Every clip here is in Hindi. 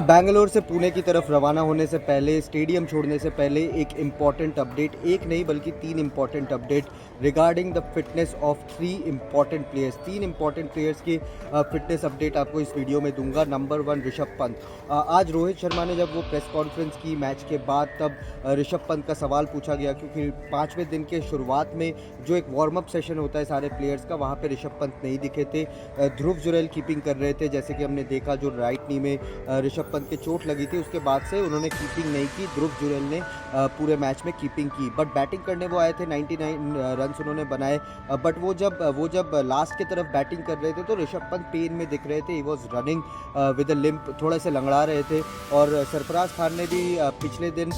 बैंगलोर से पुणे की तरफ रवाना होने से पहले, स्टेडियम छोड़ने से पहले एक इम्पॉर्टेंट अपडेट, एक नहीं बल्कि 3 important update regarding the fitness of 3 important players. 3 important players की फिटनेस अपडेट आपको इस वीडियो में दूंगा। नंबर 1 ऋषभ पंत। आज रोहित शर्मा ने जब वो प्रेस कॉन्फ्रेंस की मैच के बाद, तब ऋषभ पंत का सवाल पूछा गया, क्योंकि 5वें दिन के शुरुआत में जो एक वार्म अप सेशन होता है सारे प्लेयर्स का, वहाँ पे ऋषभ पंत नहीं दिखे थे। ध्रुव जुरैल कीपिंग कर रहे थे, जैसे कि हमने देखा, जो राइट नी में ऋषभ पंत के चोट लगी थी, उसके बाद से उन्होंने कीपिंग नहीं की। ध्रुव जुरैल ने पूरे मैच में कीपिंग की, बट बैटिंग करने वो आए थे। 99 रन्स उन्होंने बनाए, बट वो जब लास्ट की तरफ बैटिंग कर रहे थे तो ऋषभ पंत पेन में दिख रहे थे। He was running with a limp, थोड़े से लंगड़ा रहे थे। और सरफराज खान ने भी पिछले दिन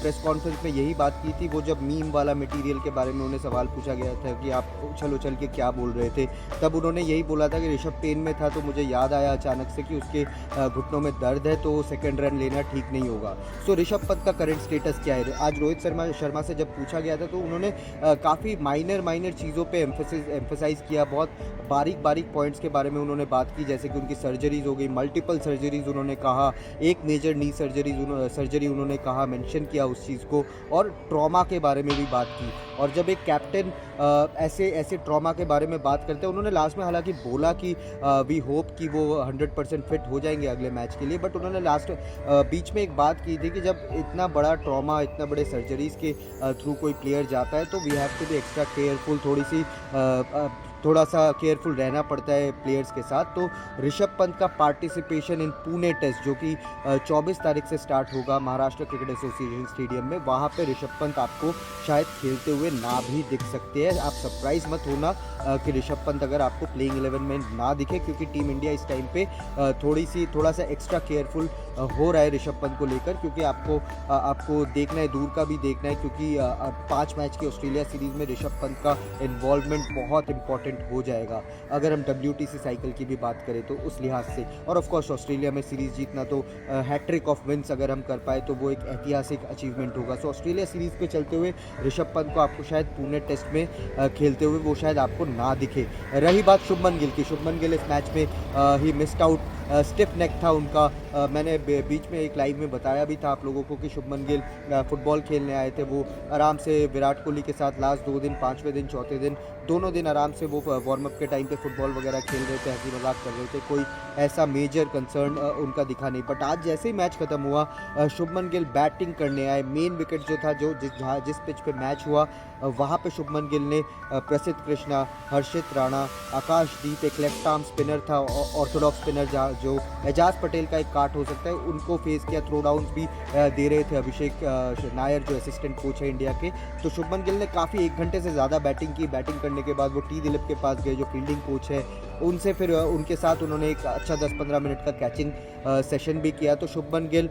प्रेस कॉन्फ्रेंस में यही बात की थी। वो जब मीम वाला मटेरियल के बारे में उन्हें सवाल पूछा गया था कि आप उछल उछल के क्या बोल रहे थे, तब उन्होंने यही बोला था कि ऋषभ पेन में था, तो मुझे याद आया अचानक से कि उसके घुटनों में दर्द है, तो सेकंड रन लेना ठीक नहीं होगा। सो ऋषभ पंत का करंट स्टेटस क्या है? आज रोहित शर्मा से जब पूछा गया था, तो उन्होंने काफ़ी माइनर चीज़ों पे एम्फसाइज किया। बहुत बारीक पॉइंट्स के बारे में उन्होंने बात की, जैसे कि उनकी सर्जरीज हो गई, मल्टीपल सर्जरीज उन्होंने कहा, एक मेजर नी सर्जरी उन्होंने कहा, मेंशन किया उस चीज़ को, और ट्रॉमा के बारे में भी बात की। और जब एक कैप्टन ऐसे ट्रॉमा के बारे में बात करते हैं, उन्होंने लास्ट में हालांकि बोला कि वी होप कि वो 100% फिट हो जाएंगे अगले मैच के लिए, बट उन्होंने लास्ट बीच में एक बात की थी कि जब इतना बड़ा ट्रॉमा, इतना बड़े सर्जरीज के थ्रू कोई प्लेयर जाता है, तो we have to be extra careful, थोड़ा सा केयरफुल रहना पड़ता है प्लेयर्स के साथ। तो ऋषभ पंत का पार्टिसिपेशन इन पुणे टेस्ट, जो कि 24 तारीख से स्टार्ट होगा महाराष्ट्र क्रिकेट एसोसिएशन स्टेडियम में, वहाँ पे ऋषभ पंत आपको शायद खेलते हुए ना भी दिख सकते हैं। आप सरप्राइज मत होना कि ऋषभ पंत अगर आपको प्लेइंग 11 में ना दिखे, क्योंकि टीम इंडिया इस टाइम पे थोड़ा सा एक्स्ट्रा केयरफुल हो रहा है ऋषभ पंत को लेकर, क्योंकि आपको देखना है, दूर का भी देखना है, क्योंकि 5 मैच की ऑस्ट्रेलिया सीरीज़ में ऋषभ पंत का इन्वॉल्वमेंट बहुत इंपॉर्टेंट हो जाएगा, अगर हम WTC साइकिल की भी बात करें तो उस लिहाज से। और ऑफ कोर्स ऑस्ट्रेलिया में सीरीज़ जीतना, तो हैट्रिक ऑफ विन्स अगर हम कर पाए तो वो एक ऐतिहासिक अचीवमेंट होगा। सो ऑस्ट्रेलिया सीरीज़ पे चलते हुए ऋषभ पंत को आपको शायद पुणे टेस्ट में खेलते हुए वो शायद आपको ना दिखे। रही बात शुभमन गिल की, शुभमन गिल इस मैच में ही मिस्ड आउट, स्टिफ नेक था उनका। मैंने बीच में एक लाइव में बताया भी था आप लोगों को कि शुभमन गिल फुटबॉल खेलने आए थे। वो आराम से विराट कोहली के साथ लास्ट 2 दिन, 5वें दिन, चौथे दिन, दोनों दिन आराम से वो वार्म अप के टाइम पे फुटबॉल वगैरह खेल रहे थे, हंसी मजाक कर रहे थे, कोई ऐसा मेजर कंसर्न उनका दिखा नहीं। बट आज जैसे ही मैच खत्म हुआ, शुभमन गिल बैटिंग करने आए। मेन विकेट जो था, जिस पिच पे मैच हुआ, वहाँ पे शुभमन गिल ने प्रसिद्ध कृष्णा, हर्षित राणा, आकाशदीप, एक लेफ्ट आर्म स्पिनर था, ऑर्थोडॉक्स स्पिनर जो एजाज पटेल का एक काट हो सकता है, उनको फेस किया। थ्रो डाउन्स भी दे रहे थे अभिषेक नायर, जो असिस्टेंट कोच है इंडिया के। तो शुभमन गिल ने काफ़ी 1 घंटे से ज़्यादा बैटिंग की। बैटिंग करने के बाद वो टी दिलीप के पास गए, जो फील्डिंग कोच है, उनसे फिर उनके साथ उन्होंने एक अच्छा 10-15 मिनट का कैचिंग सेशन भी किया। तो Shubman Gill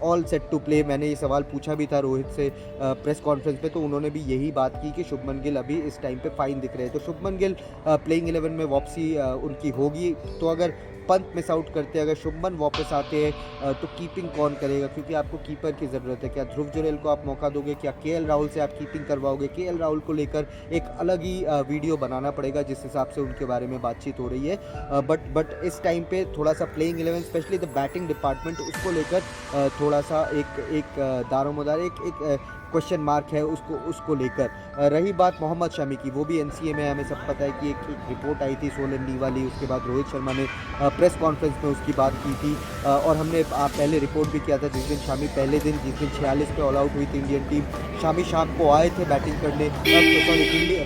all set to play. मैंने ये सवाल पूछा भी था रोहित से प्रेस कॉन्फ्रेंस पे, तो उन्होंने भी यही बात की कि शुभमन गिल अभी इस टाइम पे फाइन दिख रहे हैं। तो शुभमन गिल प्लेइंग 11 में वापसी उनकी होगी। तो अगर पंत मिस आउट करते हैं, अगर शुभमन वापस आते हैं, तो कीपिंग कौन करेगा? क्योंकि आपको कीपर की ज़रूरत है। क्या ध्रुव जुरैल को आप मौका दोगे? क्या KL राहुल से आप कीपिंग करवाओगे? KL राहुल को लेकर एक अलग ही वीडियो बनाना पड़ेगा, जिस हिसाब से उनके बारे में बातचीत हो रही है। बट इस टाइम पे थोड़ा सा playing 11, specially the batting department, उसको लेकर थोड़ा सा एक दारोमदार, एक क्वेश्चन मार्क है उसको लेकर। रही बात मोहम्मद शमी की, वो भी NCA में, हमें सब पता है कि एक रिपोर्ट आई थी 16 डी वाली। उसके बाद रोहित शर्मा ने प्रेस कॉन्फ्रेंस में उसकी बात की थी, और हमने पहले रिपोर्ट भी किया था, जिस दिन शामी पहले दिन, जिस दिन 46 पे ऑल आउट हुई थी इंडियन टीम, शामी शाम को आए थे बैटिंग करने,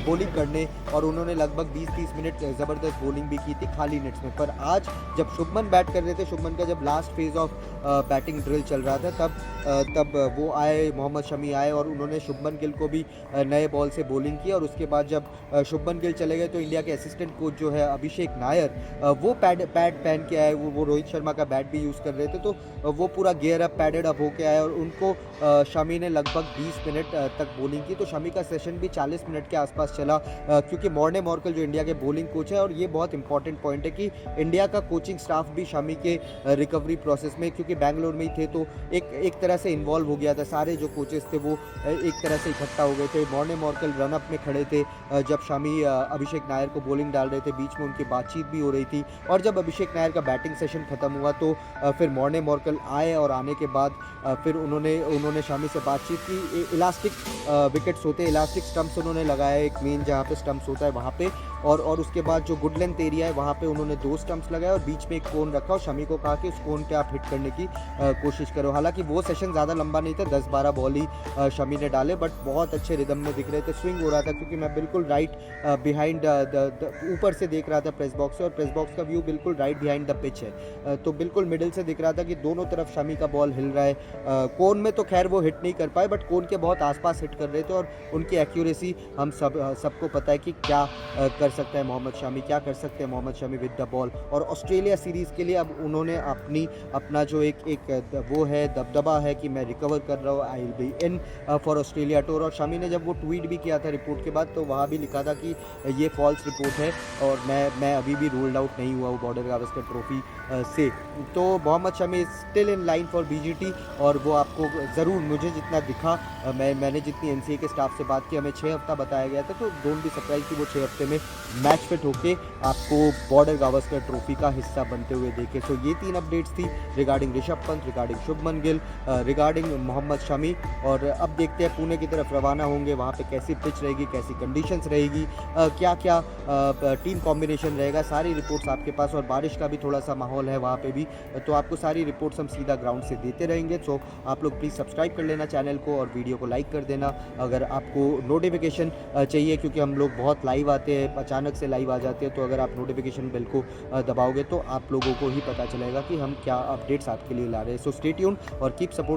बॉलिंग करने, और उन्होंने लगभग 20-30 मिनट ज़बरदस्त बॉलिंग भी की थी खाली नेट्स में। पर आज जब शुभमन बैट कर रहे थे, शुभमन का जब last phase of batting drill चल रहा था, तब वो आए, मोहम्मद शमी आए, और उन्होंने शुभमन गिल को भी नए बॉल से बॉलिंग की। और उसके बाद जब शुभमन गिल चले गए, तो इंडिया के असिस्टेंट कोच जो है अभिषेक नायर, वो पैड पहन के आए, वो रोहित शर्मा का बैट भी यूज़ कर रहे थे, तो वो पूरा गेयर अप, पैडेड अप होके आए, और उनको शमी ने लगभग 20 मिनट तक बॉलिंग की। तो शमी का सेशन भी 40 मिनट के आसपास चला, क्योंकि मॉर्ने मॉर्कल जो इंडिया के बॉलिंग कोच है, और ये बहुत इंपॉर्टेंट पॉइंट है कि इंडिया का कोचिंग स्टाफ भी शमी के रिकवरी प्रोसेस में, क्योंकि बैंगलोर में ही थे, तो एक तरह से इन्वॉल्व हो गया था। सारे जो कोचेस थे वो एक तरह से इकट्ठा हो गए थे। मॉर्ने मॉर्कल रन अप में खड़े थे जब शमी अभिषेक नायर को बॉलिंग डाल रहे थे, बीच में उनकी बातचीत भी हो रही थी। और जब अभिषेक नायर का बैटिंग सेशन खत्म हुआ तो फिर मॉर्ने मॉर्कल आए और आने के बाद फिर उन्होंने शमी से बातचीत की। इलास्टिक विकेट्स होते हैं, इलास्टिक स्टंप्स उन्होंने लगाया, एक मेन जहाँ पे स्टंप्स होता है वहाँ पे, और उसके बाद जो गुड लेंथ एरिया है वहाँ पे उन्होंने 2 स्टंप्स लगाए और बीच में एक कोन रखा और शमी को कहा कि उस कोन पे आप हिट करने की कोशिश करो। हालांकि वो सेशन ज़्यादा लंबा नहीं था, 10-12 बॉल ही शमी ने डाले, बट बहुत अच्छे रिदम में दिख रहे थे। स्विंग हो रहा था क्योंकि मैं बिल्कुल राइट बिहाइंड ऊपर से देख रहा था प्रेस बॉक्स से, और प्रेस बॉक्स का व्यू बिल्कुल राइट बिहाइंड द पिच है, तो बिल्कुल मिडिल से दिख रहा था कि दोनों तरफ शमी का बॉल हिल रहा है। कोन में तो खैर वो हिट नहीं कर पाए, बट कोन के बहुत आसपास हिट कर रहे थे, और उनकी एक्यूरेसी हम सबको पता है कि क्या कर सकता है मोहम्मद शमी, क्या कर सकते हैं Mohammed Shami with the ball. और ऑस्ट्रेलिया सीरीज़ के लिए अब उन्होंने अपना जो वो है दबदबा है कि मैं रिकवर कर रहा हूँ, I will be in for Australia tour. और शमी ने जब वो ट्वीट भी किया था रिपोर्ट के बाद, तो वहाँ भी लिखा था कि ये फॉल्स रिपोर्ट है और मैं अभी भी रूल्ड आउट नहीं हुआ हूँ बॉर्डर गावस्कर ट्रॉफी से। तो Mohammed Shami is still in line for BGT, और वो आपको ज़रूर, मुझे जितना दिखा, मैंने जितनी एनसीए के स्टाफ से बात की, हमें 6 हफ्ता बताया गया था, तो डोंट बी सरप्राइज कि वो 6 हफ्ते में मैच फिट होके आपको बॉर्डर गावस्कर ट्रॉफी का हिस्सा बनते हुए देखे। सो ये 3 अपडेट्स थी regarding Rishabh Pant, regarding Shubman Gill, regarding Mohammed Shami. और अब देखते हैं पुणे की तरफ रवाना होंगे, वहाँ पे कैसी पिच रहेगी, कैसी कंडीशंस रहेगी, क्या क्या टीम कॉम्बिनेशन रहेगा, सारी रिपोर्ट्स आपके पास, और बारिश का भी थोड़ा सा माहौल है वहाँ पे भी, तो आपको सारी रिपोर्ट्स हम सीधा ग्राउंड से देते रहेंगे। सो आप लोग प्लीज़ सब्सक्राइब कर लेना चैनल को और वीडियो को लाइक कर देना। अगर आपको नोटिफिकेशन चाहिए, क्योंकि हम लोग बहुत लाइव आते हैं, अचानक से लाइव आ जाते हैं, तो अगर आप नोटिफिकेशन बेल को दबाओगे तो आप लोगों को ही पता चलेगा कि हम क्या अपडेट्स आपके लिए ला रहे हैं। सो स्टे ट्यून्ड और कीप सपोर्टिंग।